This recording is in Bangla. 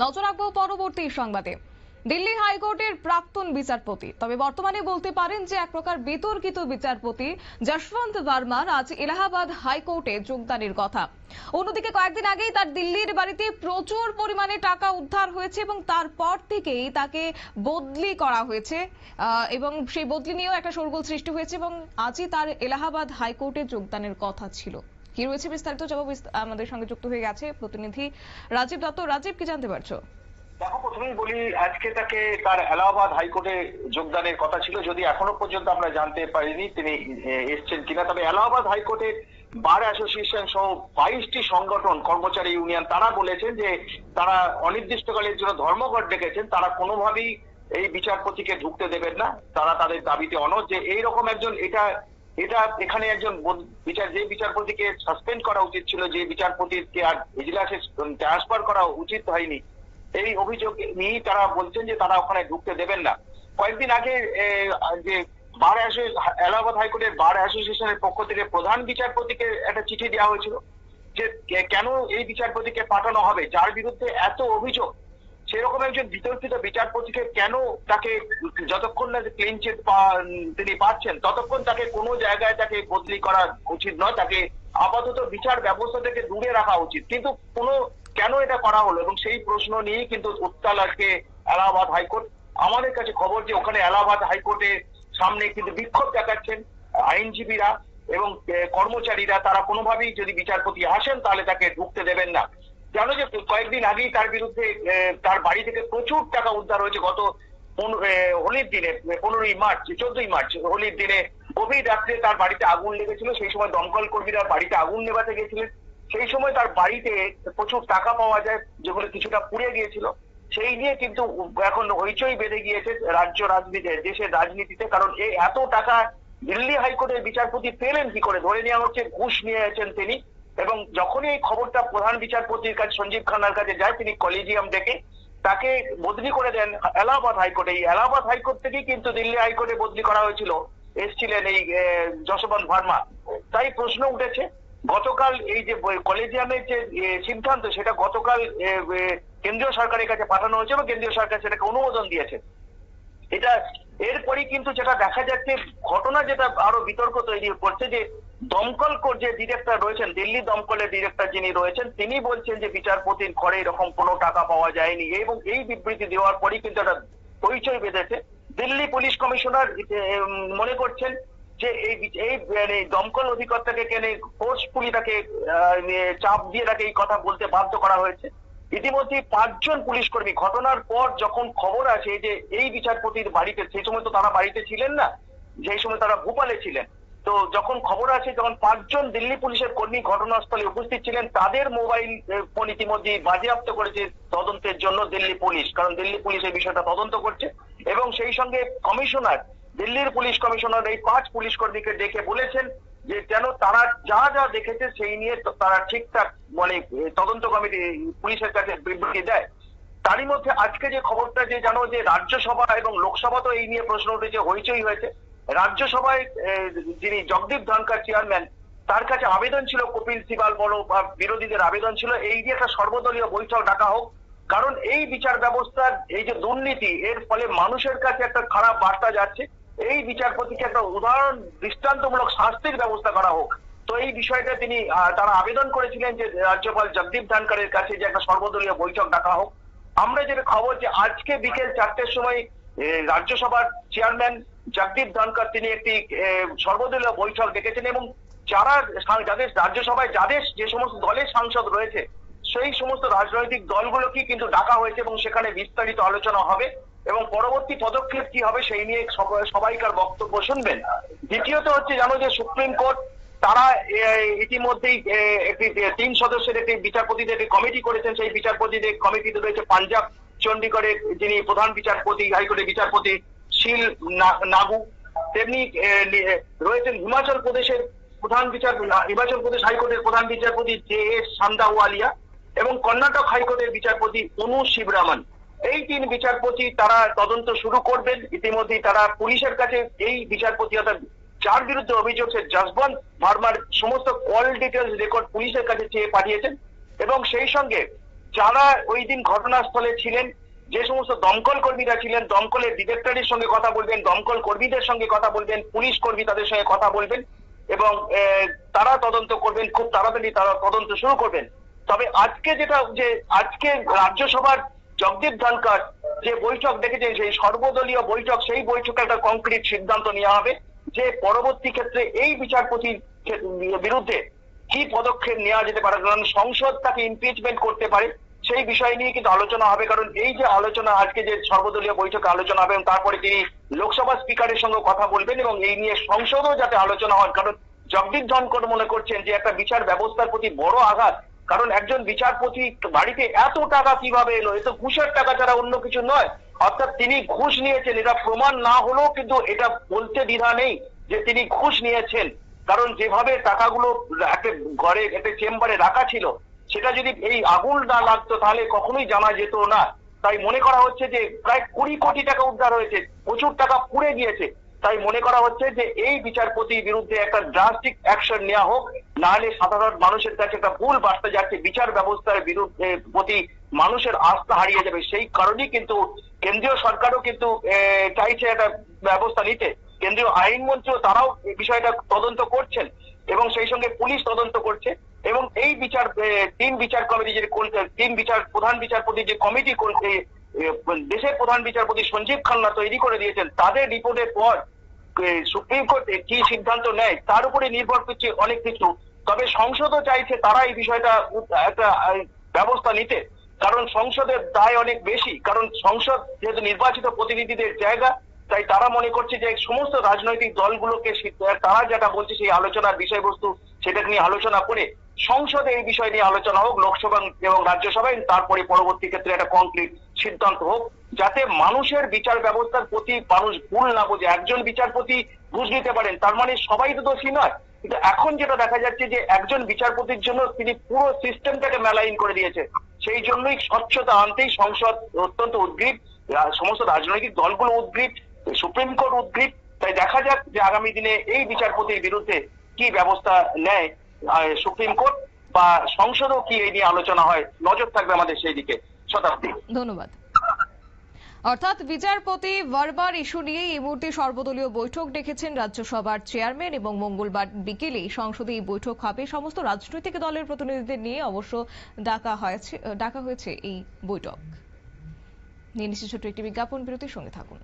নজর রাখবো পরবর্তী সংবাদে। দিল্লি হাইকোর্টের প্রাক্তন বিচারপতি, তবে বর্তমানে বলতে পারেন যে এক প্রকার বিতর্কিত বিচারপতি যশবন্ত ভার্মার আজ এলাহাবাদ হাইকোর্টে যোগদানের কথা। অন্যদিকে কয়েকদিন আগেই তার দিল্লির বাড়িতে প্রচুর পরিমাণে টাকা উদ্ধার হয়েছে এবং তারপর থেকেই তাকে বদলি করা হয়েছে এবং সেই বদলি নিয়েও একটা শোরগোল সৃষ্টি হয়েছে এবং আজই তার এলাহাবাদ হাইকোর্টে যোগদানের কথা ছিল। কি রয়েছে বিস্তারিত জবাব আমাদের সঙ্গে যুক্ত হয়ে গেছে প্রতিনিধি রাজীব দত্ত। রাজীব, কি জানতে পারছো? দেখো, প্রথমেই বলি, আজকে তাকে তার এলাহাবাদ হাইকোর্টে যোগদানের কথা ছিল, যদি এখনো পর্যন্ত আমরা জানতে পারিনি তিনি এসছেন কিনা। তবে এলাহাবাদ হাইকোর্টের বার অ্যাসোসিয়েশন সহ 22টি সংগঠন, কর্মচারী ইউনিয়ন, তারা বলেছেন যে তারা অনির্দিষ্টকালের জন্য ধর্মঘট ডেকেছেন। তারা কোনোভাবেই এই বিচারপতিকে ঢুকতে দেবেন না। তারা তাদের দাবিতে অনড় যে এইরকম একজন এখানে একজন যে বিচারপতিকে সাসপেন্ড করা উচিত ছিল, যে বিচারপতিকে আর এজলাসে ট্রান্সফার করা উচিত হয়নি, এই অভিযোগ নিয়ে তারা বলছেন যে তারা ওখানে ঢুকতে দেবেন না। কয়েকদিন আগে যে এলাহাবাদ হাইকোর্টের বার অ্যাসোসিয়েশনের পক্ষ থেকে প্রধান বিচারপতিকে একটা চিঠি দেওয়া হয়েছিল যে কেন এই বিচারপতিকে পাঠানো হবে, যার বিরুদ্ধে এত অভিযোগ, সেরকম একজন বিতর্কিত বিচারপতিকে কেন তাকে যতক্ষণ না ক্লিন চিট তিনি পাচ্ছেন ততক্ষণ তাকে কোনো জায়গায় তাকে বদলি করা উচিত নয়, তাকে আপাতত বিচার ব্যবস্থা থেকে দূরে রাখা উচিত। কিন্তু কেন এটা করা হলো, এবং সেই প্রশ্ন নিয়েই কিন্তু উত্তাল আজকে এলাহাবাদ হাইকোর্ট। আমাদের কাছে খবর যে ওখানে এলাহাবাদ হাইকোর্টের সামনে কিন্তু বিক্ষোভ দেখাচ্ছেন আইনজীবীরা এবং কর্মচারীরা। তারা কোনোভাবেই যদি বিচারপতি আসেন তাহলে তাকে ঢুকতে দেবেন না। জানো যে কয়েকদিন আগেই তার বিরুদ্ধে তার বাড়ি থেকে প্রচুর টাকা উদ্ধার হয়েছে। গত হোলির দিনে 14ই মার্চ হোলির দিনে গভীর রাত্রে তার বাড়িতে আগুন লেগেছিল। সেই সময় দমকল কর্মীরা বাড়িতে আগুন নেভাতে গেছিলেন। সেই সময় তার বাড়িতে প্রচুর টাকা পাওয়া যায়, যেগুলো কিছুটা পুড়ে গিয়েছিল। সেই নিয়ে কিন্তু এখন হইচই বেঁধে গিয়েছে দেশের রাজনীতিতে। কারণ এই এত টাকা দিল্লি হাইকোর্টের বিচারপতি পেলেন কি করে? ধরে নেওয়া হচ্ছে ঘুষ নিয়েছেন তিনি। এবং যখনই এই খবরটা প্রধান বিচারপতির কাছে সঞ্জীব খান্নার কাছে যায়, তিনি কলেজিয়াম ডেকে তাকে বদলি করে দেন এলাহাবাদ হাইকোর্টে। এই এলাহাবাদ হাইকোর্ট থেকেই কিন্তু দিল্লি হাইকোর্টে বদলি করা হয়েছিল, এসছিলেন এই যশবন্ত ভার্মা। তাই প্রশ্ন উঠেছে, গতকাল এই যে কলেজিয়ামের যে সিদ্ধান্ত, সেটা গতকাল কেন্দ্রীয় সরকারের কাছে পাঠানো হয়েছে এবং কেন্দ্রীয় সরকার সেটাকে অনুমোদন দিয়েছে। এরপরই কিন্তু যেটা দেখা যাচ্ছে, ঘটনা যেটা আরো বিতর্ক তৈরি করছে, যে দমকল যে ডিরেক্টর রয়েছেন, দিল্লি দমকলের ডিরেক্টর যিনি রয়েছেন, তিনি বলছেন যে বিচারপতির ঘরে এরকম কোনো টাকা পাওয়া যায়নি। এবং এই বিবৃতি দেওয়ার পরই কিন্তু একটা হইচই বেঁধেছে। দিল্লি পুলিশ কমিশনার মনে করছেন যে এই দমকল অধিকর্তাকে ফোর্সফুলি তাকে চাপ দিয়ে তাকে এই কথা বলতে বাধ্য করা হয়েছে। ইতিমধ্যে 5 জন পুলিশ কর্মী, ঘটনার পর যখন খবর আছে যে এই বিচারপতির বাড়িতে, সেই সময় তো তারা বাড়িতে ছিলেন না, সেই সময় তারা ভোপালে ছিলেন, তো যখন খবর আছে, যখন 5 জন দিল্লি পুলিশের কর্মী ঘটনাস্থলে উপস্থিত ছিলেন, তাদের মোবাইল ফোন ইতিমধ্যে বাজেয়াপ্ত করেছে তদন্তের জন্য দিল্লি পুলিশ। কারণ দিল্লি পুলিশ এই বিষয়টা তদন্ত করছে এবং সেই সঙ্গে দিল্লির পুলিশ কমিশনার এই 5 পুলিশ কর্মীকে ডেকে বলেছেন যে যেন তারা যা যা দেখেছে সেই নিয়ে তারা ঠিকঠাক তদন্ত কমিটি পুলিশের কাছে বিবৃতি দেয়। তারই মধ্যে আজকে যে খবরটা, যে জানো যে রাজ্যসভা এবং লোকসভা তো এই নিয়ে প্রশ্ন উঠেছে, হইচই হয়েছে। রাজ্যসভায় যিনি জগদীপ ধনখড় চেয়ারম্যান, তার কাছে আবেদন ছিল, কপিল সিবাল বলো বা বিরোধীদের আবেদন ছিল, এই যে একটা সর্বদলীয় বৈঠক ডাকা হোক। কারণ এই বিচার ব্যবস্থার এই যে দুর্নীতি, এর ফলে মানুষের কাছে একটা খারাপ বার্তা যাচ্ছে। এই বিচারপতিকে একটা উদাহরণ দৃষ্টান্তমূলক শাস্তির ব্যবস্থা করা হোক। তো এই বিষয়টা তারা আবেদন করেছিলেন যে রাজ্যপাল জগদীপ ধনখড়ের কাছে যে একটা সর্বদলীয় বৈঠক ডাকা হোক। আমরা যেটা খবর, যে আজকে বিকেল 4টের সময় রাজ্যসভার চেয়ারম্যান জগদীপ ধনখড় তিনি একটি সর্বদলীয় বৈঠক ডেকেছেন এবং যাদের রাজ্যসভায় যে সমস্ত দলের সাংসদ রয়েছে, সেই সমস্ত রাজনৈতিক দলগুলোকে কিন্তু ডাকা হয়েছে এবং সেখানে বিস্তারিত আলোচনা হবে এবং পরবর্তী পদক্ষেপ কি হবে সেই নিয়ে সবাইকার বক্তব্য শুনবেন। দ্বিতীয়ত হচ্ছে, জানো যে সুপ্রিম কোর্ট তারা ইতিমধ্যেই একটি 3 সদস্যের একটি বিচারপতিদের একটি কমিটি করেছেন। সেই বিচারপতিদের কমিটিতে রয়েছে পাঞ্জাব চণ্ডীগড়ের যিনি প্রধান বিচারপতি, হাইকোর্টের বিচারপতি শিল নাগু, তেমনি রয়েছেন হিমাচল প্রদেশ হাইকোর্টের প্রধান বিচারপতি JS সান্দাওয়ালিয়া এবং কর্ণাটক হাইকোর্টের বিচারপতি অনু শিবরামান। এই 3 বিচারপতি তারা তদন্ত শুরু করবেন। ইতিমধ্যেই তারা পুলিশের কাছে এই বিচারপতি, অর্থাৎ যার বিরুদ্ধে অভিযোগ, সে যশবন্ত ভার্মার সমস্ত কল ডিটেলস রেকর্ড পুলিশের কাছে চেয়ে পাঠিয়েছেন এবং সেই সঙ্গে যারা ওই দিন ঘটনাস্থলে ছিলেন, যে সমস্ত দমকল কর্মীরা ছিলেন, দমকলের ডিরেক্টরের সঙ্গে কথা বলবেন, দমকল কর্মীদের সঙ্গে কথা বলবেন, পুলিশ কর্মী তাদের সঙ্গে কথা বলবেন এবং তারা তদন্ত করবেন, খুব তাড়াতাড়ি তারা তদন্ত শুরু করবেন। তবে আজকে আজকে রাজ্যসভার জগদীপ ধনকর যে বৈঠক দেখেছেন, সেই সর্বদলীয় বৈঠক, সেই বৈঠকে একটা কংক্রিট সিদ্ধান্ত নেওয়া হবে যে পরবর্তী ক্ষেত্রে এই বিচারপতির বিরুদ্ধে কি পদক্ষেপ নেওয়া যেতে পারে, কারণ সংসদ তাকে ইমপিচমেন্ট করতে পারে, সেই বিষয় নিয়ে কিন্তু আলোচনা হবে। কারণ এই যে আলোচনা, আজকে যে সর্বদলীয় বৈঠকে আলোচনা হবে, এবং তারপরে তিনি লোকসভা স্পিকারের সঙ্গে কথা বলবেন এবং এই নিয়ে সংসদেও যাতে আলোচনা হয়। কারণ জগদীপ ধনকর মনে করছেন যে একটা বিচার ব্যবস্থার প্রতি বড় আঘাত। কারণ একজন বিচারপতি বাড়িতে এত টাকা কিভাবে এলো? এ তো ঘুষের টাকা ছাড়া অন্য কিছু নয়। অর্থাৎ তিনি ঘুষ নিয়েছেন, এটা প্রমাণ না হলেও কিন্তু এটা বলতে দ্বিধা নেই যে তিনি ঘুষ নিয়েছেন। কারণ যেভাবে টাকাগুলো একটা ঘরে, একটা চেম্বারে রাখা ছিল, সেটা যদি এই আগুন না লাগতো তাহলে কখনোই জানা যেত না। তাই মনে করা হচ্ছে যে প্রায় 20 কোটি টাকা উদ্ধার হয়েছে, প্রচুর টাকা পুড়ে গিয়েছে। তাই মনে করা হচ্ছে যে এই বিচারপতির বিরুদ্ধে একটা ড্রাস্টিক অ্যাকশন নেওয়া হোক, নাহলে সাধারণ মানুষের কাছে একটা ভুল বার্তা যাচ্ছে, বিচার ব্যবস্থার বিরুদ্ধে প্রতি মানুষের আস্থা হারিয়ে যাবে। সেই কারণেই কিন্তু কেন্দ্রীয় সরকারও কিন্তু চাইছে একটা ব্যবস্থা নিতে। কেন্দ্রীয় আইনমন্ত্রীও তারাও বিষয়টা তদন্ত করছেন এবং সেই সঙ্গে পুলিশ তদন্ত করছে। এবং এই তিন বিচার কমিটি প্রধান বিচারপতি যে কমিটি করছে, দেশের প্রধান বিচারপতি সঞ্জীব খান্না তৈরি করে দিয়েছেন, তাদের রিপোর্টের পর সুপ্রিম কোর্ট কি সিদ্ধান্ত নেয় তার উপরে নির্ভর করছে অনেক কিছু। তবে সংসদও চাইছে তারা এই বিষয়টা একটা ব্যবস্থা নিতে, কারণ সংসদের দায় অনেক বেশি। কারণ সংসদ যেহেতু নির্বাচিত প্রতিনিধিদের জায়গা, তাই তারা মনে করছে যে সমস্ত রাজনৈতিক দলগুলোকে তারা যেটা বলছে সেই আলোচনার বিষয়বস্তু, সেটাকে নিয়ে আলোচনা করে সংসদে এই বিষয় নিয়ে আলোচনা হোক, লোকসভা এবং রাজ্যসভায়, তারপরে পরবর্তী ক্ষেত্রে একটা কংক্রিট সিদ্ধান্ত হোক, যাতে মানুষের বিচার ব্যবস্থার প্রতি মানুষ ভুল না বোঝে। একজন বিচারপতি ঘুষ নিতে পারেন, তার মানে সবাই তো দোষী নয়। কিন্তু এখন যেটা দেখা যাচ্ছে যে একজন বিচারপতির জন্য তিনি পুরো সিস্টেমটাকে মেলাইন করে দিয়েছে। সেই জন্যই স্বচ্ছতা আনতেই সংসদ অত্যন্ত উদ্গ্রীব, সমস্ত রাজনৈতিক দলগুলো উদ্গ্রীব, সুপ্রিম কোর্ট উদ্গ্রীব। তাই দেখা যাক যে আগামী দিনে এই বিচারপতির বিরুদ্ধে কি ব্যবস্থা নেয় সুপ্রিম কোর্ট, বা সংসদও কি এই নিয়ে আলোচনা হয়। নজর থাকবে আমাদের সেই দিকে। শতাব্দী, ধন্যবাদ। অর্থাৎ বিচারপতি ভার্মার ইস্যু নিয়ে এই মুহূর্তে সর্বদলীয় বৈঠক ডেকেছেন রাজ্যসভার চেয়ারম্যান এবং মঙ্গলবার বিকেলে সংসদে এই বৈঠক হবে। সমস্ত রাজনৈতিক দলের প্রতিনিধিদের নিয়ে অবশ্য ডাকা হয়েছে এই বৈঠক। নিয়ে নিচ্ছে ছোট্ট একটি বিজ্ঞাপন বিরতির সঙ্গে থাকুন।